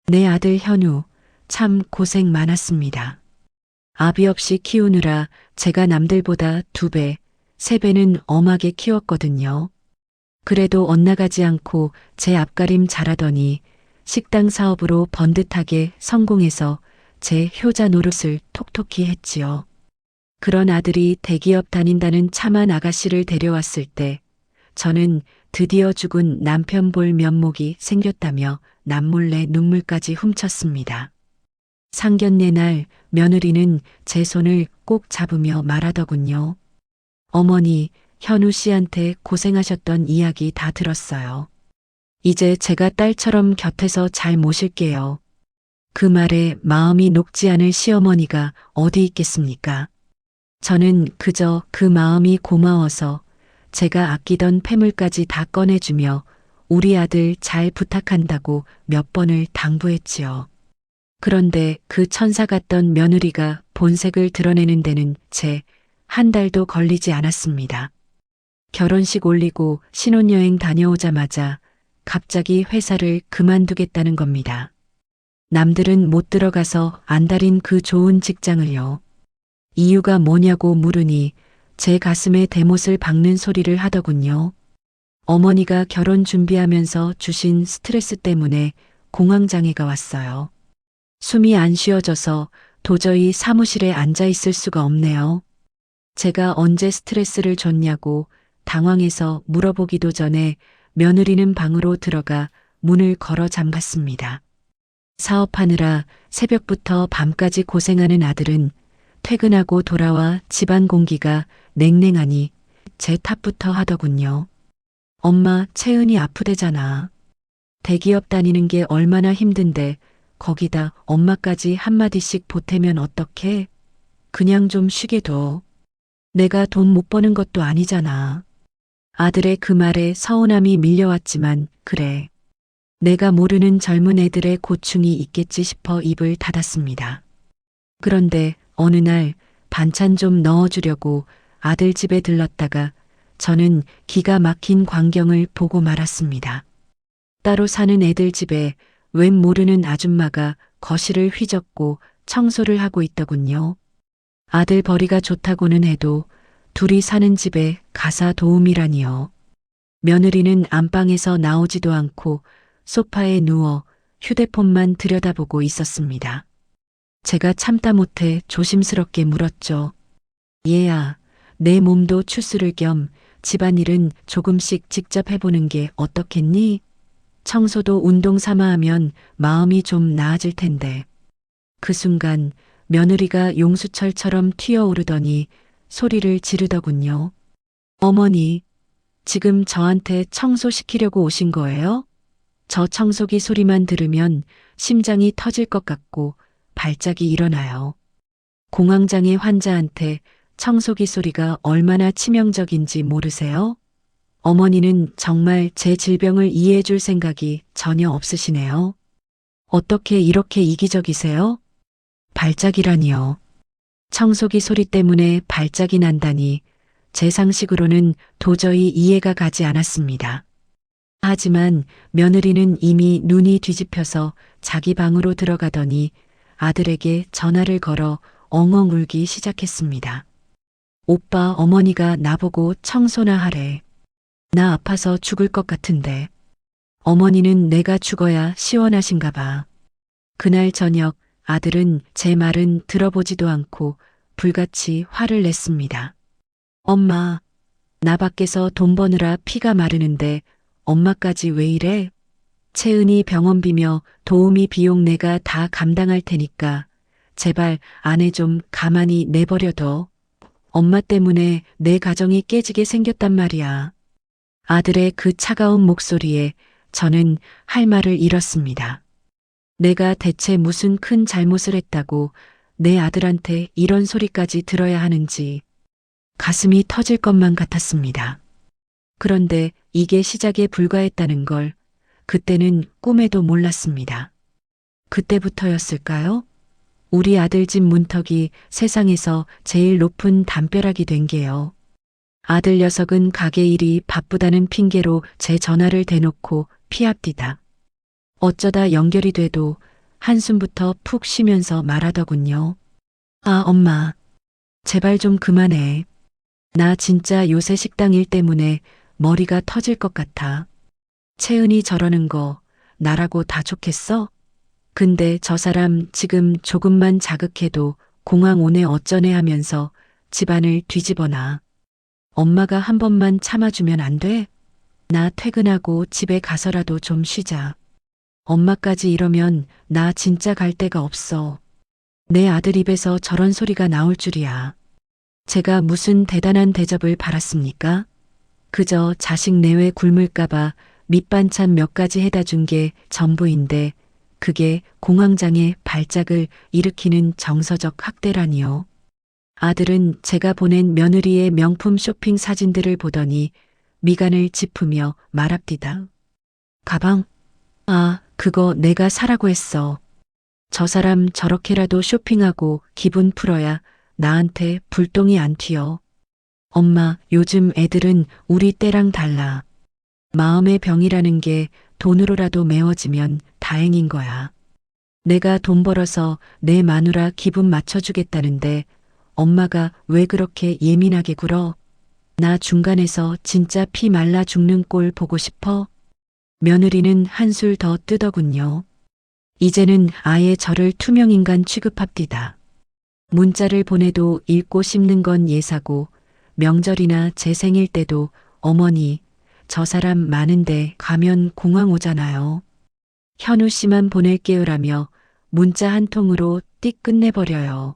내 아들 현우, 참 고생 많았습니다. 아비 없이 키우느라 제가 남들보다 2배, 3배는 엄하게 키웠거든요. 그래도 엇나가지 않고 제 앞가림 잘하더니 식당 사업으로 번듯하게 성공해서 제 효자 노릇을 톡톡히 했지요. 그런 아들이 대기업 다닌다는 참한 아가씨를 데려왔을 때 저는 드디어 죽은 남편 볼 면목이 생겼다며 남몰래 눈물까지 훔쳤습니다. 상견례 날 며느리는 제 손을 꼭 잡으며 말하더군요. 어머니, 현우 씨한테 고생하셨던 이야기 다 들었어요. 이제 제가 딸처럼 곁에서 잘 모실게요. 그 말에 마음이 녹지 않을 시어머니가 어디 있겠습니까? 저는 그저 그 마음이 고마워서 제가 아끼던 폐물까지 다 꺼내주며 우리 아들 잘 부탁한다고 몇 번을 당부했지요. 그런데 그 천사 같던 며느리가 본색을 드러내는 데는 채 한 달도 걸리지 않았습니다. 결혼식 올리고 신혼여행 다녀오자마자 갑자기 회사를 그만두겠다는 겁니다. 남들은 못 들어가서 안달인 그 좋은 직장을요. 이유가 뭐냐고 물으니 제 가슴에 대못을 박는 소리를 하더군요. 어머니가 결혼 준비하면서 주신 스트레스 때문에 공황장애가 왔어요. 숨이 안 쉬어져서 도저히 사무실에 앉아 있을 수가 없네요. 제가 언제 스트레스를 줬냐고 당황해서 물어보기도 전에 며느리는 방으로 들어가 문을 걸어 잠갔습니다. 사업하느라 새벽부터 밤까지 고생하는 아들은 퇴근하고 돌아와 집안 공기가 냉랭하니 제 탓부터 하더군요. 엄마, 채은이 아프대잖아. 대기업 다니는 게 얼마나 힘든데 거기다 엄마까지 한마디씩 보태면 어떡해? 그냥 좀 쉬게 둬. 내가 돈 못 버는 것도 아니잖아. 아들의 그 말에 서운함이 밀려왔지만 그래. 내가 모르는 젊은 애들의 고충이 있겠지 싶어 입을 닫았습니다. 그런데 어느 날 반찬 좀 넣어주려고 아들 집에 들렀다가 저는 기가 막힌 광경을 보고 말았습니다. 따로 사는 애들 집에 웬 모르는 아줌마가 거실을 휘젓고 청소를 하고 있더군요. 아들 벌이가 좋다고는 해도 둘이 사는 집에 가사 도우미라니요. 며느리는 안방에서 나오지도 않고 소파에 누워 휴대폰만 들여다보고 있었습니다. 제가 참다 못해 조심스럽게 물었죠. 얘야, 내 몸도 추스를 겸 집안일은 조금씩 직접 해보는 게 어떻겠니? 청소도 운동 삼아 하면 마음이 좀 나아질 텐데. 그 순간 며느리가 용수철처럼 튀어오르더니 소리를 지르더군요. 어머니, 지금 저한테 청소시키려고 오신 거예요? 저 청소기 소리만 들으면 심장이 터질 것 같고 발작이 일어나요. 공황장애 환자한테 청소기 소리가 얼마나 치명적인지 모르세요? 어머니는 정말 제 질병을 이해해 줄 생각이 전혀 없으시네요. 어떻게 이렇게 이기적이세요? 발작이라니요. 청소기 소리 때문에 발작이 난다니 제 상식으로는 도저히 이해가 가지 않았습니다. 하지만 며느리는 이미 눈이 뒤집혀서 자기 방으로 들어가더니 아들에게 전화를 걸어 엉엉 울기 시작했습니다. 오빠, 어머니가 나보고 청소나 하래. 나 아파서 죽을 것 같은데. 어머니는 내가 죽어야 시원하신가 봐. 그날 저녁 아들은 제 말은 들어보지도 않고 불같이 화를 냈습니다. 엄마, 나 밖에서 돈 버느라 피가 마르는데 엄마까지 왜 이래? 채은이 병원비며 도우미 비용 내가 다 감당할 테니까 제발 아내 좀 가만히 내버려둬. 엄마 때문에 내 가정이 깨지게 생겼단 말이야. 아들의 그 차가운 목소리에 저는 할 말을 잃었습니다. 내가 대체 무슨 큰 잘못을 했다고 내 아들한테 이런 소리까지 들어야 하는지 가슴이 터질 것만 같았습니다. 그런데 이게 시작에 불과했다는 걸 그때는 꿈에도 몰랐습니다. 그때부터였을까요? 우리 아들 집 문턱이 세상에서 제일 높은 담벼락이 된 게요. 아들 녀석은 가게 일이 바쁘다는 핑계로 제 전화를 대놓고 피합디다. 어쩌다 연결이 돼도 한숨부터 푹 쉬면서 말하더군요. 아, 엄마. 제발 좀 그만해. 나 진짜 요새 식당 일 때문에 머리가 터질 것 같아. 채은이 저러는 거 나라고 다 좋겠어? 근데 저 사람 지금 조금만 자극해도 공황 오네 어쩌네 하면서 집안을 뒤집어놔. 엄마가 한 번만 참아주면 안 돼? 나 퇴근하고 집에 가서라도 좀 쉬자. 엄마까지 이러면 나 진짜 갈 데가 없어. 내 아들 입에서 저런 소리가 나올 줄이야. 제가 무슨 대단한 대접을 받았습니까? 그저 자식 내외 굶을까봐 밑반찬 몇 가지 해다 준 게 전부인데 그게 공황장애 발작을 일으키는 정서적 학대라니요. 아들은 제가 보낸 며느리의 명품 쇼핑 사진들을 보더니 미간을 짚으며 말합디다. 가방? 아, 그거 내가 사라고 했어. 저 사람 저렇게라도 쇼핑하고 기분 풀어야 나한테 불똥이 안 튀어. 엄마, 요즘 애들은 우리 때랑 달라. 마음의 병이라는 게 돈으로라도 메워지면 다행인 거야. 내가 돈 벌어서 내 마누라 기분 맞춰주겠다는데 엄마가 왜 그렇게 예민하게 굴어? 나 중간에서 진짜 피 말라 죽는 꼴 보고 싶어? 며느리는 한술 더 뜨더군요. 이제는 아예 저를 투명인간 취급합디다. 문자를 보내도 읽고 씹는 건 예사고 명절이나 제 생일 때도 어머니 저 사람 많은데 가면 공황 오잖아요. 현우 씨만 보낼게요라며 문자 한 통으로 띡 끝내버려요.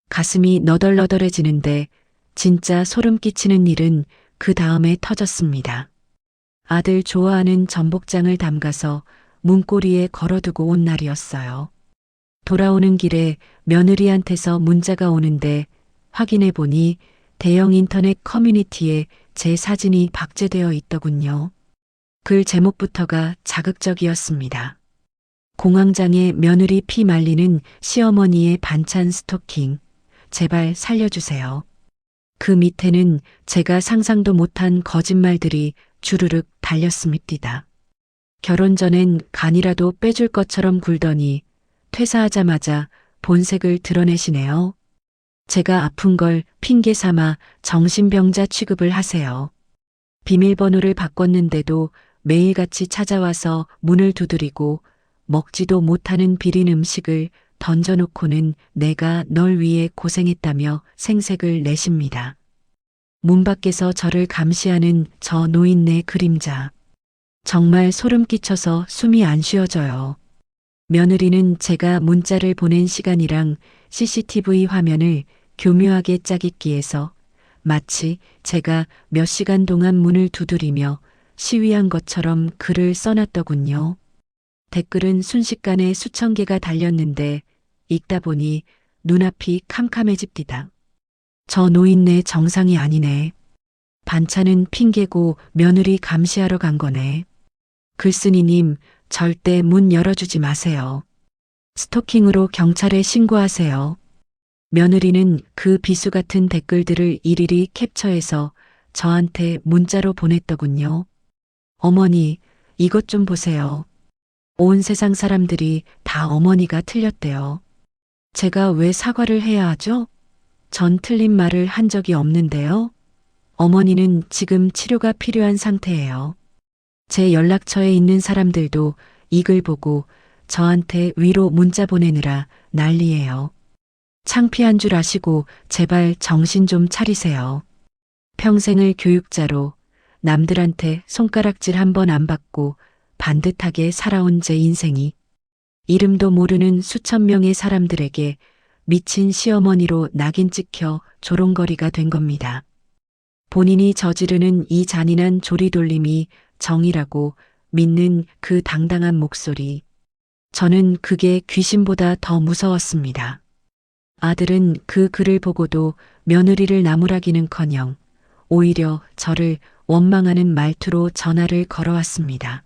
가슴이 너덜너덜해지는데 진짜 소름 끼치는 일은 그 다음에 터졌습니다. 아들 좋아하는 전복장을 담가서 문고리에 걸어두고 온 날이었어요. 돌아오는 길에 며느리한테서 문자가 오는데 확인해 보니 대형 인터넷 커뮤니티에 제 사진이 박제되어 있더군요. 글 제목부터가 자극적이었습니다. 공황장애 며느리 피 말리는 시어머니의 반찬 스토킹. 제발 살려주세요. 그 밑에는 제가 상상도 못한 거짓말들이 주르륵 달렸습니다. 결혼 전엔 간이라도 빼줄 것처럼 굴더니 퇴사하자마자 본색을 드러내시네요. 제가 아픈 걸 핑계 삼아 정신병자 취급을 하세요. 비밀번호를 바꿨는데도 매일같이 찾아와서 문을 두드리고 먹지도 못하는 비린 음식을 던져놓고는 내가 널 위해 고생했다며 생색을 내십니다. 문 밖에서 저를 감시하는 저 노인네 그림자. 정말 소름 끼쳐서 숨이 안 쉬어져요. 며느리는 제가 문자를 보낸 시간이랑 CCTV 화면을 교묘하게 짜깁기해서 마치 제가 몇 시간 동안 문을 두드리며 시위한 것처럼 글을 써놨더군요. 댓글은 순식간에 수천 개가 달렸는데 읽다 보니 눈앞이 캄캄해집디다. 저 노인네 정상이 아니네. 반찬은 핑계고 며느리 감시하러 간 거네. 글쓴이님 절대 문 열어주지 마세요. 스토킹으로 경찰에 신고하세요. 며느리는 그 비수 같은 댓글들을 일일이 캡처해서 저한테 문자로 보냈더군요. 어머니, 이것 좀 보세요. 온 세상 사람들이 다 어머니가 틀렸대요. 제가 왜 사과를 해야 하죠? 전 틀린 말을 한 적이 없는데요. 어머니는 지금 치료가 필요한 상태예요. 제 연락처에 있는 사람들도 이 글 보고 저한테 위로 문자 보내느라 난리예요. 창피한 줄 아시고 제발 정신 좀 차리세요. 평생을 교육자로 남들한테 손가락질 한 번 안 받고 반듯하게 살아온 제 인생이 이름도 모르는 수천 명의 사람들에게 미친 시어머니로 낙인 찍혀 조롱거리가 된 겁니다. 본인이 저지르는 이 잔인한 조리돌림이 정의라고 믿는 그 당당한 목소리. 저는 그게 귀신보다 더 무서웠습니다. 아들은 그 글을 보고도 며느리를 나무라기는커녕 오히려 저를 원망하는 말투로 전화를 걸어왔습니다.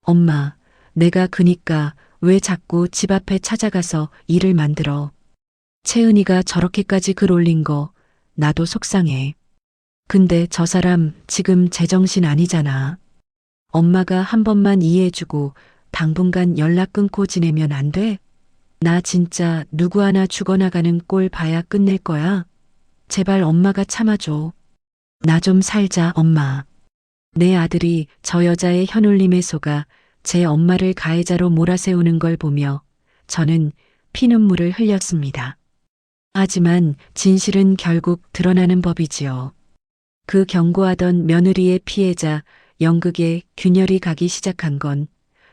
엄마, 내가 그니까 왜 자꾸 집 앞에 찾아가서 일을 만들어. 채은이가 저렇게까지 글 올린 거 나도 속상해. 근데 저 사람 지금 제정신 아니잖아. 엄마가 한 번만 이해해주고 당분간 연락 끊고 지내면 안 돼? 나 진짜 누구 하나 죽어나가는 꼴 봐야 끝낼 거야. 제발 엄마가 참아줘. 나 좀 살자, 엄마. 내 아들이 저 여자의 현울림에 속아 제 엄마를 가해자로 몰아세우는 걸 보며 저는 피눈물을 흘렸습니다. 하지만 진실은 결국 드러나는 법이지요. 그 경고하던 며느리의 피해자 연극에 균열이 가기 시작한 건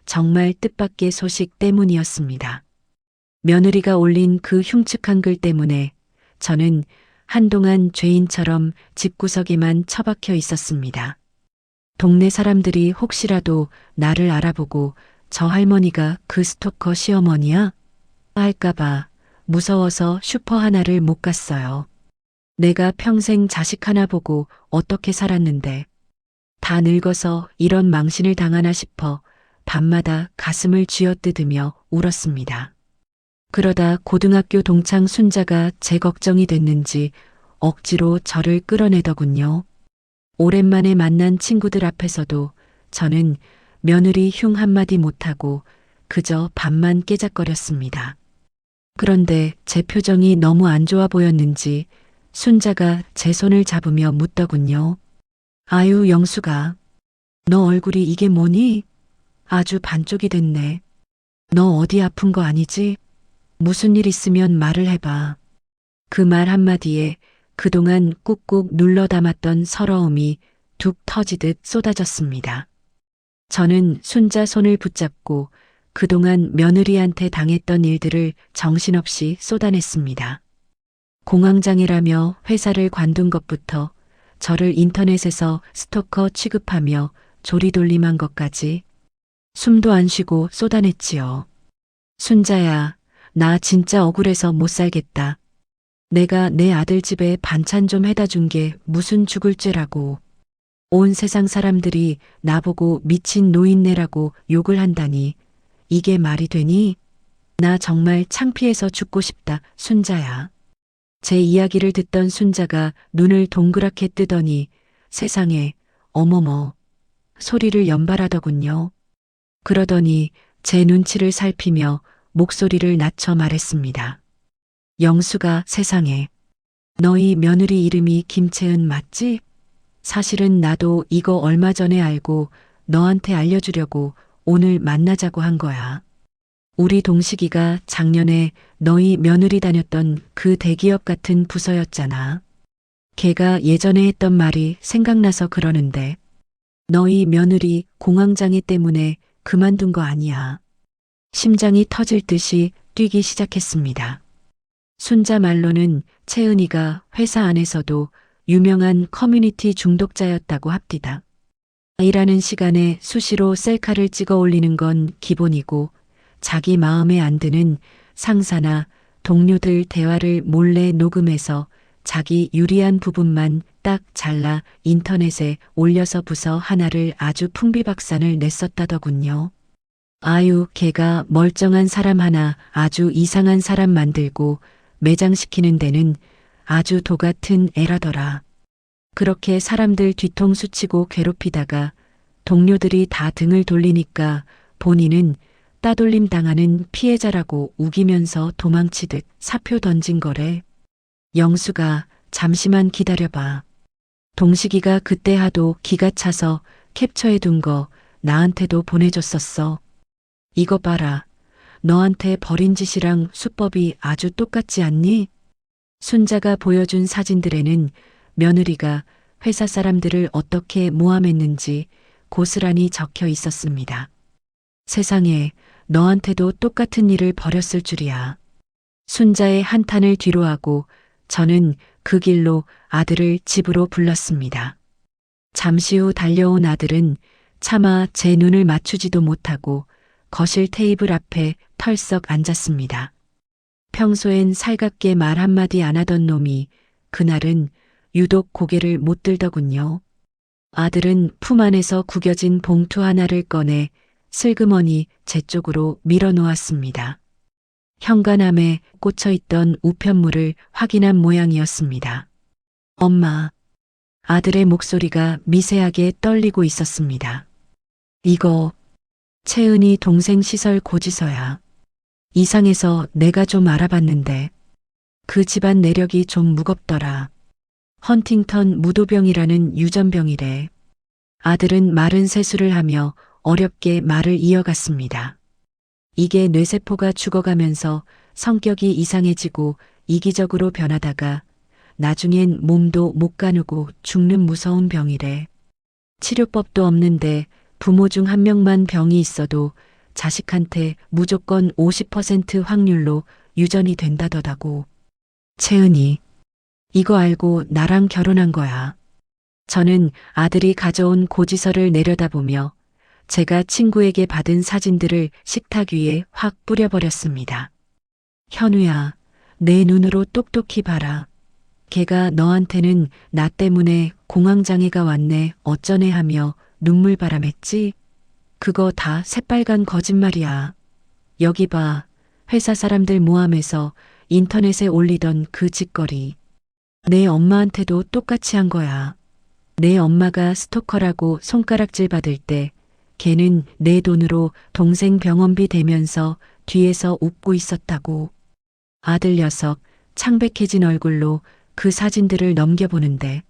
정말 뜻밖의 소식 때문이었습니다. 며느리가 올린 그 흉측한 글 때문에 저는 한동안 죄인처럼 집구석에만 처박혀 있었습니다. 동네 사람들이 혹시라도 나를 알아보고 저 할머니가 그 스토커 시어머니야? 할까봐 무서워서 슈퍼 하나를 못 갔어요. 내가 평생 자식 하나 보고 어떻게 살았는데 다 늙어서 이런 망신을 당하나 싶어 밤마다 가슴을 쥐어뜯으며 울었습니다. 그러다 고등학교 동창 순자가 제 걱정이 됐는지 억지로 저를 끌어내더군요. 오랜만에 만난 친구들 앞에서도 저는 며느리 흉 한마디 못하고 그저 밥만 깨작거렸습니다. 그런데 제 표정이 너무 안 좋아 보였는지 순자가 제 손을 잡으며 묻더군요. 아유, 영수가. 너 얼굴이 이게 뭐니? 아주 반쪽이 됐네. 너 어디 아픈 거 아니지? 무슨 일 있으면 말을 해봐. 그 말 한마디에 그동안 꾹꾹 눌러 담았던 서러움이 툭 터지듯 쏟아졌습니다. 저는 순자 손을 붙잡고 그동안 며느리한테 당했던 일들을 정신없이 쏟아냈습니다. 공황장애라며 회사를 관둔 것부터 저를 인터넷에서 스토커 취급하며 조리돌림한 것까지 숨도 안 쉬고 쏟아냈지요. 순자야, 나 진짜 억울해서 못 살겠다. 내가 내 아들 집에 반찬 좀 해다 준 게 무슨 죽을 죄라고. 온 세상 사람들이 나보고 미친 노인네라고 욕을 한다니 이게 말이 되니? 나 정말 창피해서 죽고 싶다, 순자야. 제 이야기를 듣던 순자가 눈을 동그랗게 뜨더니 세상에, 어머머, 소리를 연발하더군요. 그러더니 제 눈치를 살피며 목소리를 낮춰 말했습니다. 영수가 세상에. 너희 며느리 이름이 김채은 맞지? 사실은 나도 이거 얼마 전에 알고 너한테 알려주려고 오늘 만나자고 한 거야. 우리 동식이가 작년에 너희 며느리 다녔던 그 대기업 같은 부서였잖아. 걔가 예전에 했던 말이 생각나서 그러는데 너희 며느리 공황장애 때문에 그만둔 거 아니야. 심장이 터질 듯이 뛰기 시작했습니다. 순자 말로는 채은이가 회사 안에서도 유명한 커뮤니티 중독자였다고 합디다. 일하는 시간에 수시로 셀카를 찍어 올리는 건 기본이고 자기 마음에 안 드는 상사나 동료들 대화를 몰래 녹음해서 자기 유리한 부분만 딱 잘라 인터넷에 올려서 부서 하나를 아주 풍비박산을 냈었다더군요. 아유, 걔가 멀쩡한 사람 하나 아주 이상한 사람 만들고 매장시키는 데는 아주 도 같은 애라더라. 그렇게 사람들 뒤통수 치고 괴롭히다가 동료들이 다 등을 돌리니까 본인은 따돌림 당하는 피해자라고 우기면서 도망치듯 사표 던진 거래. 영수가 잠시만 기다려봐. 동식이가 그때 하도 기가 차서 캡처해 둔 거 나한테도 보내줬었어. 이거 봐라. 너한테 벌인 짓이랑 수법이 아주 똑같지 않니? 순자가 보여준 사진들에는 며느리가 회사 사람들을 어떻게 모함했는지 고스란히 적혀 있었습니다. 세상에, 너한테도 똑같은 일을 벌였을 줄이야. 순자의 한탄을 뒤로하고 저는 그 길로 아들을 집으로 불렀습니다. 잠시 후 달려온 아들은 차마 제 눈을 맞추지도 못하고 거실 테이블 앞에 털썩 앉았습니다. 평소엔 살갑게 말 한마디 안 하던 놈이 그날은 유독 고개를 못 들더군요. 아들은 품 안에서 구겨진 봉투 하나를 꺼내 슬그머니 제 쪽으로 밀어놓았습니다. 현관함에 꽂혀있던 우편물을 확인한 모양이었습니다. 엄마. 아들의 목소리가 미세하게 떨리고 있었습니다. 이거 채은이 동생 시설 고지서야. 이상해서 내가 좀 알아봤는데 그 집안 내력이 좀 무겁더라. 헌팅턴 무도병이라는 유전병이래. 아들은 마른 세수를 하며 어렵게 말을 이어갔습니다. 이게 뇌세포가 죽어가면서 성격이 이상해지고 이기적으로 변하다가 나중엔 몸도 못 가누고 죽는 무서운 병이래. 치료법도 없는데 부모 중 한 명만 병이 있어도 자식한테 무조건 50% 확률로 유전이 된다더라고. 채은이, 이거 알고 나랑 결혼한 거야. 저는 아들이 가져온 고지서를 내려다보며 제가 친구에게 받은 사진들을 식탁 위에 확 뿌려버렸습니다. 현우야, 내 눈으로 똑똑히 봐라. 걔가 너한테는 나 때문에 공황장애가 왔네 어쩌네 하며 눈물바람했지? 그거 다 새빨간 거짓말이야. 여기 봐. 회사 사람들 모함해서 인터넷에 올리던 그 짓거리. 내 엄마한테도 똑같이 한 거야. 내 엄마가 스토커라고 손가락질 받을 때 걔는 내 돈으로 동생 병원비 대면서 뒤에서 웃고 있었다고. 아들 녀석 창백해진 얼굴로 그 사진들을 넘겨보는데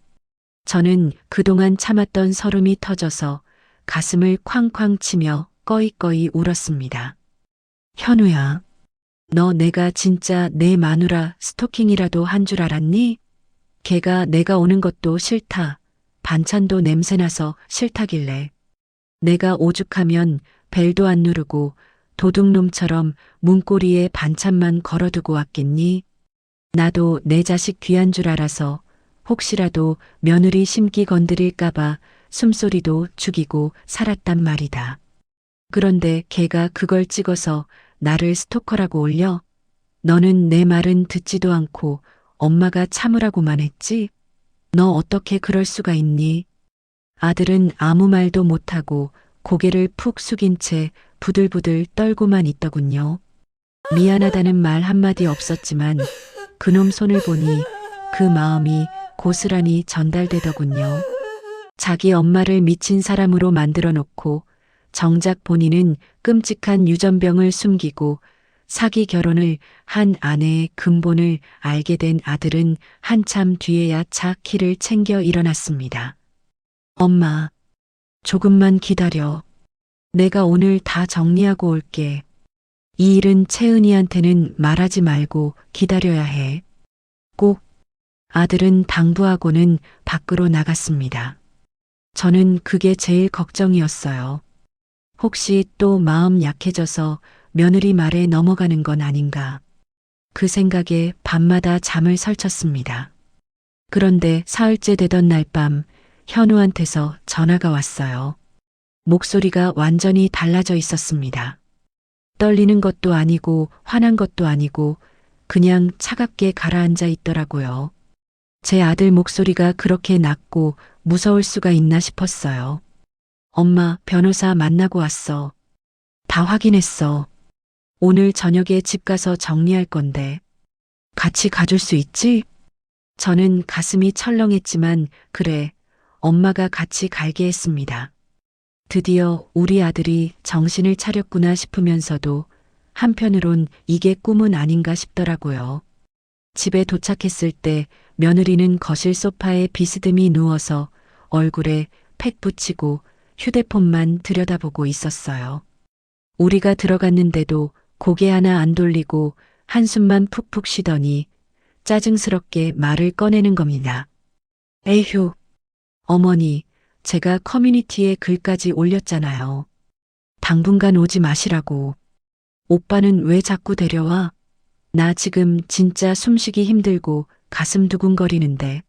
저는 그동안 참았던 서름이 터져서 가슴을 쾅쾅 치며 꺼이꺼이 울었습니다. 현우야, 너 내가 진짜 내 마누라 스토킹이라도 한 줄 알았니? 걔가 내가 오는 것도 싫다. 반찬도 냄새나서 싫다길래. 내가 오죽하면 벨도 안 누르고 도둑놈처럼 문고리에 반찬만 걸어두고 왔겠니? 나도 내 자식 귀한 줄 알아서 혹시라도 며느리 심기 건드릴까봐 숨소리도 죽이고 살았단 말이다. 그런데 걔가 그걸 찍어서 나를 스토커라고 올려? 너는 내 말은 듣지도 않고 엄마가 참으라고만 했지? 너 어떻게 그럴 수가 있니? 아들은 아무 말도 못하고 고개를 푹 숙인 채 부들부들 떨고만 있더군요. 미안하다는 말 한마디 없었지만 그놈 손을 보니 그 마음이 고스란히 전달되더군요. 자기 엄마를 미친 사람으로 만들어 놓고 정작 본인은 끔찍한 유전병을 숨기고 사기 결혼을 한 아내의 근본을 알게 된 아들은 한참 뒤에야 차 키를 챙겨 일어났습니다. 엄마, 조금만 기다려. 내가 오늘 다 정리하고 올게. 이 일은 채은이한테는 말하지 말고 기다려야 해. 꼭. 아들은 당부하고는 밖으로 나갔습니다. 저는 그게 제일 걱정이었어요. 혹시 또 마음 약해져서 며느리 말에 넘어가는 건 아닌가. 그 생각에 밤마다 잠을 설쳤습니다. 그런데 사흘째 되던 날 밤 현우한테서 전화가 왔어요. 목소리가 완전히 달라져 있었습니다. 떨리는 것도 아니고 화난 것도 아니고 그냥 차갑게 가라앉아 있더라고요. 제 아들 목소리가 그렇게 낮고 무서울 수가 있나 싶었어요. 엄마, 변호사 만나고 왔어. 다 확인했어. 오늘 저녁에 집 가서 정리할 건데. 같이 가줄 수 있지? 저는 가슴이 철렁했지만 그래, 엄마가 같이 갈게 했습니다. 드디어 우리 아들이 정신을 차렸구나 싶으면서도 한편으론 이게 꿈은 아닌가 싶더라고요. 집에 도착했을 때 며느리는 거실 소파에 비스듬히 누워서 얼굴에 팩 붙이고 휴대폰만 들여다보고 있었어요. 우리가 들어갔는데도 고개 하나 안 돌리고 한숨만 푹푹 쉬더니 짜증스럽게 말을 꺼내는 겁니다. 에휴, 어머니, 제가 커뮤니티에 글까지 올렸잖아요. 당분간 오지 마시라고. 오빠는 왜 자꾸 데려와? 나 지금 진짜 숨쉬기 힘들고 가슴 두근거리는데.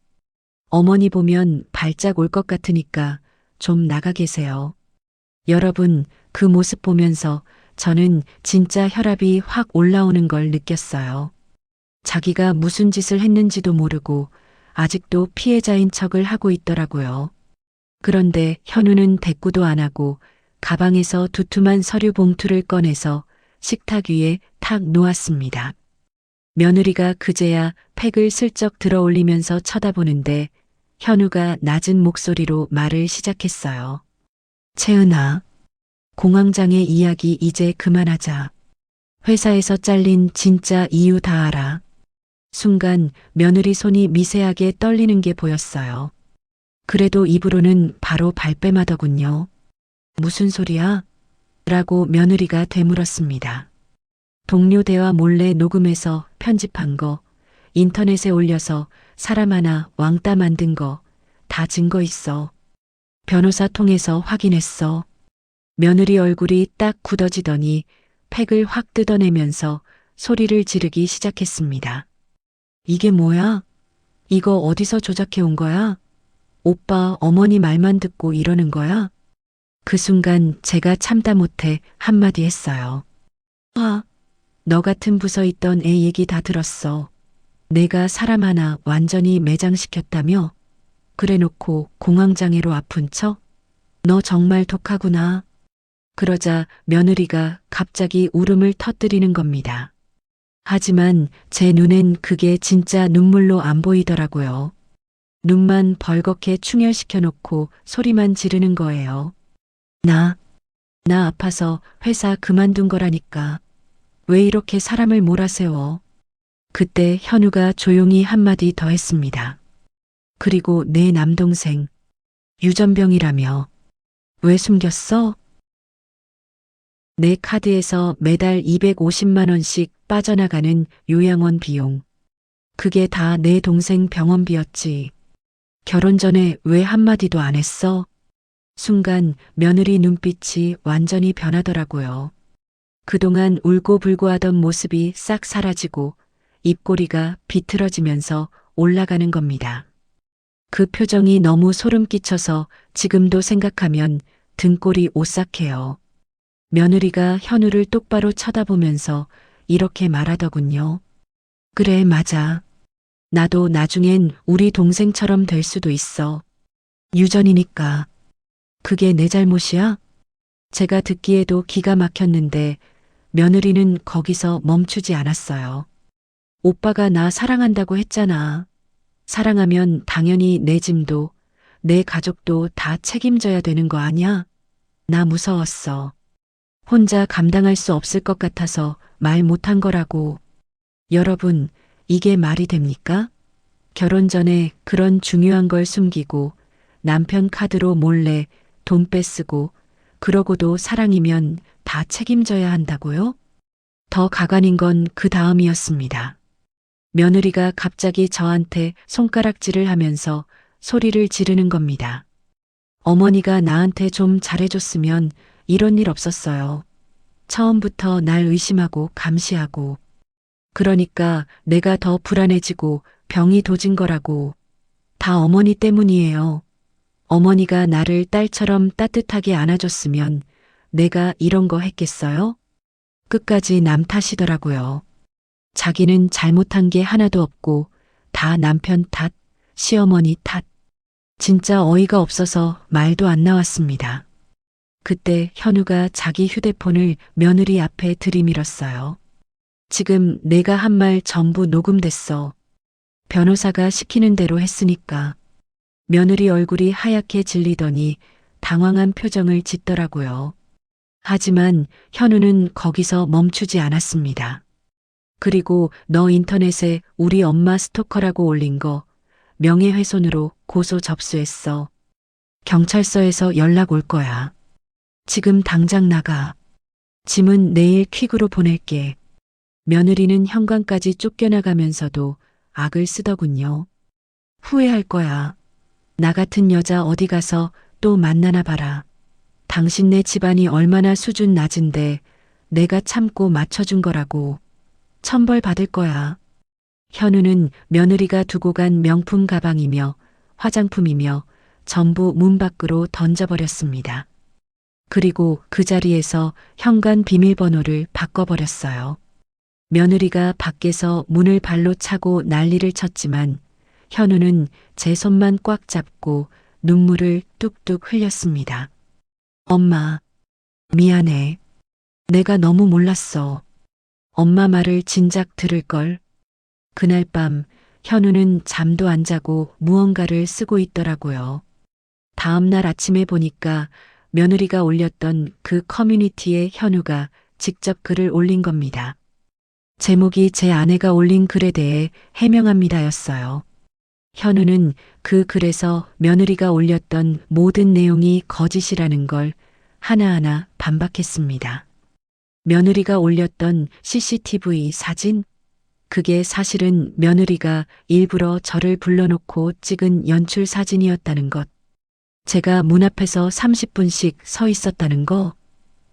어머니 보면 발작 올 것 같으니까 좀 나가 계세요. 여러분, 그 모습 보면서 저는 진짜 혈압이 확 올라오는 걸 느꼈어요. 자기가 무슨 짓을 했는지도 모르고 아직도 피해자인 척을 하고 있더라고요. 그런데 현우는 대꾸도 안 하고 가방에서 두툼한 서류 봉투를 꺼내서 식탁 위에 탁 놓았습니다. 며느리가 그제야 팩을 슬쩍 들어 올리면서 쳐다보는데 현우가 낮은 목소리로 말을 시작했어요. 채은아, 공황장애 이야기 이제 그만하자. 회사에서 잘린 진짜 이유 다 알아. 순간 며느리 손이 미세하게 떨리는 게 보였어요. 그래도 입으로는 바로 발뺌하더군요. 무슨 소리야? 라고 며느리가 되물었습니다. 동료 대화 몰래 녹음해서 편집한 거, 인터넷에 올려서 사람 하나 왕따 만든 거 다 증거 있어. 변호사 통해서 확인했어. 며느리 얼굴이 딱 굳어지더니 팩을 확 뜯어내면서 소리를 지르기 시작했습니다. 이게 뭐야? 이거 어디서 조작해 온 거야? 오빠 어머니 말만 듣고 이러는 거야? 그 순간 제가 참다 못해 한마디 했어요. 아, 너 같은 부서 있던 애 얘기 다 들었어. 내가 사람 하나 완전히 매장시켰다며? 그래 놓고 공황장애로 아픈 척? 너 정말 독하구나. 그러자 며느리가 갑자기 울음을 터뜨리는 겁니다. 하지만 제 눈엔 그게 진짜 눈물로 안 보이더라고요. 눈만 벌겋게 충혈시켜 놓고 소리만 지르는 거예요. 나 아파서 회사 그만둔 거라니까. 왜 이렇게 사람을 몰아세워? 그때 현우가 조용히 한마디 더 했습니다. 그리고 내 남동생, 유전병이라며. 왜 숨겼어? 내 카드에서 매달 250만 원씩 빠져나가는 요양원 비용. 그게 다 내 동생 병원비였지. 결혼 전에 왜 한마디도 안 했어? 순간 며느리 눈빛이 완전히 변하더라고요. 그동안 울고불고 하던 모습이 싹 사라지고 입꼬리가 비틀어지면서 올라가는 겁니다. 그 표정이 너무 소름 끼쳐서 지금도 생각하면 등골이 오싹해요. 며느리가 현우를 똑바로 쳐다보면서 이렇게 말하더군요. 그래, 맞아. 나도 나중엔 우리 동생처럼 될 수도 있어. 유전이니까. 그게 내 잘못이야? 제가 듣기에도 기가 막혔는데 며느리는 거기서 멈추지 않았어요. 오빠가 나 사랑한다고 했잖아. 사랑하면 당연히 내 짐도, 내 가족도 다 책임져야 되는 거 아니야? 나 무서웠어. 혼자 감당할 수 없을 것 같아서 말 못한 거라고. 여러분, 이게 말이 됩니까? 결혼 전에 그런 중요한 걸 숨기고 남편 카드로 몰래 돈 뺏쓰고 그러고도 사랑이면 다 책임져야 한다고요? 더 가관인 건 그 다음이었습니다. 며느리가 갑자기 저한테 손가락질을 하면서 소리를 지르는 겁니다. 어머니가 나한테 좀 잘해줬으면 이런 일 없었어요. 처음부터 날 의심하고 감시하고. 그러니까 내가 더 불안해지고 병이 도진 거라고. 다 어머니 때문이에요. 어머니가 나를 딸처럼 따뜻하게 안아줬으면 내가 이런 거 했겠어요? 끝까지 남 탓이더라고요. 자기는 잘못한 게 하나도 없고 다 남편 탓, 시어머니 탓. 진짜 어이가 없어서 말도 안 나왔습니다. 그때 현우가 자기 휴대폰을 며느리 앞에 들이밀었어요. 지금 내가 한 말 전부 녹음됐어. 변호사가 시키는 대로 했으니까. 며느리 얼굴이 하얗게 질리더니 당황한 표정을 짓더라고요. 하지만 현우는 거기서 멈추지 않았습니다. 그리고 너 인터넷에 우리 엄마 스토커라고 올린 거 명예훼손으로 고소 접수했어. 경찰서에서 연락 올 거야. 지금 당장 나가. 짐은 내일 퀵으로 보낼게. 며느리는 현관까지 쫓겨나가면서도 악을 쓰더군요. 후회할 거야. 나 같은 여자 어디 가서 또 만나나 봐라. 당신네 집안이 얼마나 수준 낮은데 내가 참고 맞춰준 거라고. 천벌 받을 거야. 현우는 며느리가 두고 간 명품 가방이며 화장품이며 전부 문 밖으로 던져버렸습니다. 그리고 그 자리에서 현관 비밀번호를 바꿔버렸어요. 며느리가 밖에서 문을 발로 차고 난리를 쳤지만 현우는 제 손만 꽉 잡고 눈물을 뚝뚝 흘렸습니다. 엄마, 미안해. 내가 너무 몰랐어. 엄마 말을 진작 들을걸. 그날 밤 현우는 잠도 안 자고 무언가를 쓰고 있더라고요. 다음 날 아침에 보니까 며느리가 올렸던 그 커뮤니티에 현우가 직접 글을 올린 겁니다. 제목이 제 아내가 올린 글에 대해 해명합니다였어요. 현우는 그 글에서 며느리가 올렸던 모든 내용이 거짓이라는 걸 하나하나 반박했습니다. 며느리가 올렸던 CCTV 사진? 그게 사실은 며느리가 일부러 저를 불러놓고 찍은 연출 사진이었다는 것. 제가 문 앞에서 30분씩 서 있었다는 거.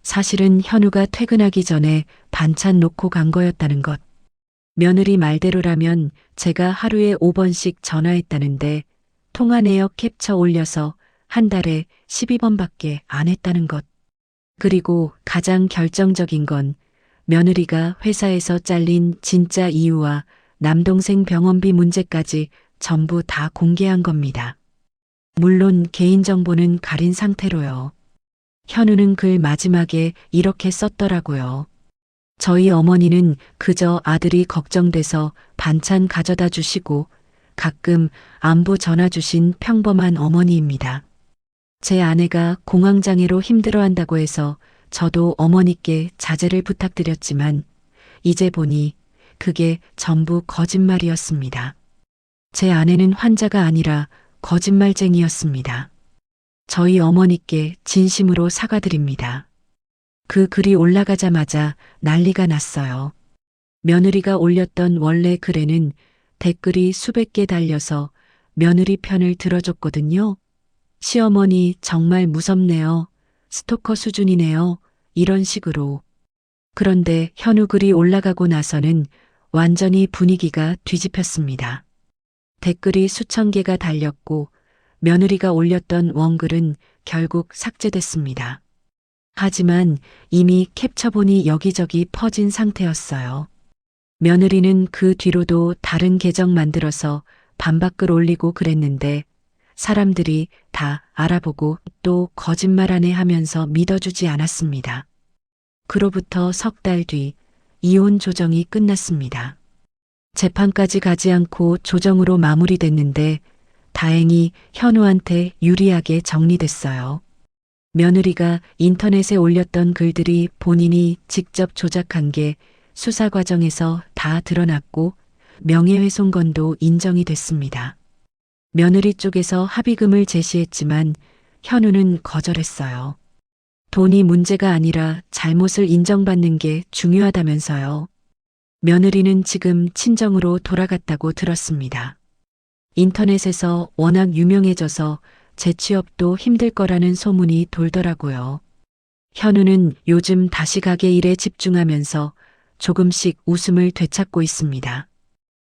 사실은 현우가 퇴근하기 전에 반찬 놓고 간 거였다는 것. 며느리 말대로라면 제가 하루에 5번씩 전화했다는데 통화 내역 캡처 올려서 한 달에 12번밖에 안 했다는 것. 그리고 가장 결정적인 건 며느리가 회사에서 잘린 진짜 이유와 남동생 병원비 문제까지 전부 다 공개한 겁니다. 물론 개인정보는 가린 상태로요. 현우는 글 마지막에 이렇게 썼더라고요. 저희 어머니는 그저 아들이 걱정돼서 반찬 가져다 주시고 가끔 안부 전화 주신 평범한 어머니입니다. 제 아내가 공황장애로 힘들어한다고 해서 저도 어머니께 자제를 부탁드렸지만 이제 보니 그게 전부 거짓말이었습니다. 제 아내는 환자가 아니라 거짓말쟁이였습니다. 저희 어머니께 진심으로 사과드립니다. 그 글이 올라가자마자 난리가 났어요. 며느리가 올렸던 원래 글에는 댓글이 수백 개 달려서 며느리 편을 들어줬거든요. 시어머니 정말 무섭네요. 스토커 수준이네요. 이런 식으로. 그런데 현우 글이 올라가고 나서는 완전히 분위기가 뒤집혔습니다. 댓글이 수천 개가 달렸고 며느리가 올렸던 원글은 결국 삭제됐습니다. 하지만 이미 캡처본이 여기저기 퍼진 상태였어요. 며느리는 그 뒤로도 다른 계정 만들어서 반박글 올리고 그랬는데 사람들이 다 알아보고 또 거짓말하네 하면서 믿어주지 않았습니다. 그로부터 석 달 뒤 이혼 조정이 끝났습니다. 재판까지 가지 않고 조정으로 마무리됐는데 다행히 현우한테 유리하게 정리됐어요. 며느리가 인터넷에 올렸던 글들이 본인이 직접 조작한 게 수사 과정에서 다 드러났고 명예훼손건도 인정이 됐습니다. 며느리 쪽에서 합의금을 제시했지만 현우는 거절했어요. 돈이 문제가 아니라 잘못을 인정받는 게 중요하다면서요. 며느리는 지금 친정으로 돌아갔다고 들었습니다. 인터넷에서 워낙 유명해져서 재취업도 힘들 거라는 소문이 돌더라고요. 현우는 요즘 다시 가게 일에 집중하면서 조금씩 웃음을 되찾고 있습니다.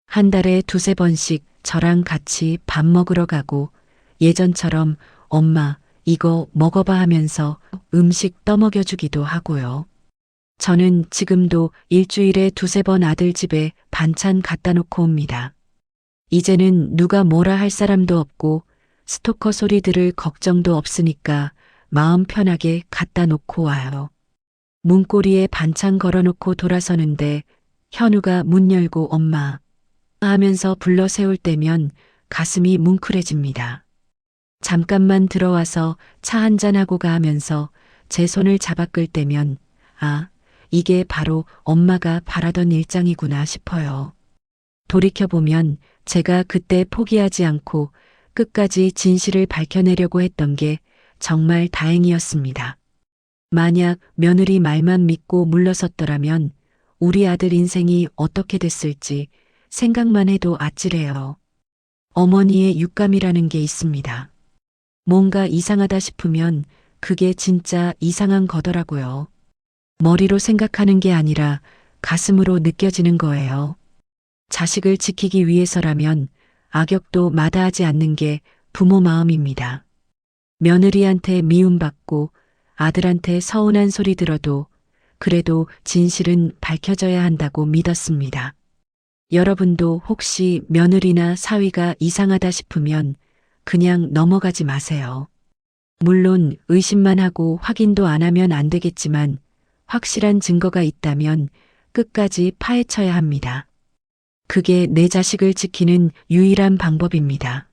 한 달에 두세 번씩 저랑 같이 밥 먹으러 가고 예전처럼 엄마 이거 먹어봐 하면서 음식 떠먹여주기도 하고요. 저는 지금도 일주일에 두세 번 아들 집에 반찬 갖다 놓고 옵니다. 이제는 누가 뭐라 할 사람도 없고 스토커 소리 들을 걱정도 없으니까 마음 편하게 갖다 놓고 와요. 문고리에 반찬 걸어놓고 돌아서는데 현우가 문 열고 엄마 하면서 불러 세울 때면 가슴이 뭉클해집니다. 잠깐만 들어와서 차 한잔하고 가 하면서 제 손을 잡아 끌 때면 아, 이게 바로 엄마가 바라던 일장이구나 싶어요. 돌이켜보면 제가 그때 포기하지 않고 끝까지 진실을 밝혀내려고 했던 게 정말 다행이었습니다. 만약 며느리 말만 믿고 물러섰더라면 우리 아들 인생이 어떻게 됐을지 생각만 해도 아찔해요. 어머니의 육감이라는 게 있습니다. 뭔가 이상하다 싶으면 그게 진짜 이상한 거더라고요. 머리로 생각하는 게 아니라 가슴으로 느껴지는 거예요. 자식을 지키기 위해서라면 악역도 마다하지 않는 게 부모 마음입니다. 며느리한테 미움받고 아들한테 서운한 소리 들어도 그래도 진실은 밝혀져야 한다고 믿었습니다. 여러분도 혹시 며느리나 사위가 이상하다 싶으면 그냥 넘어가지 마세요. 물론 의심만 하고 확인도 안 하면 안 되겠지만 확실한 증거가 있다면 끝까지 파헤쳐야 합니다. 그게 내 자식을 지키는 유일한 방법입니다.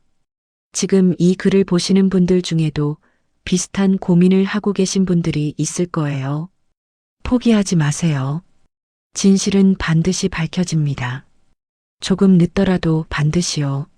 지금 이 글을 보시는 분들 중에도 비슷한 고민을 하고 계신 분들이 있을 거예요. 포기하지 마세요. 진실은 반드시 밝혀집니다. 조금 늦더라도 반드시요.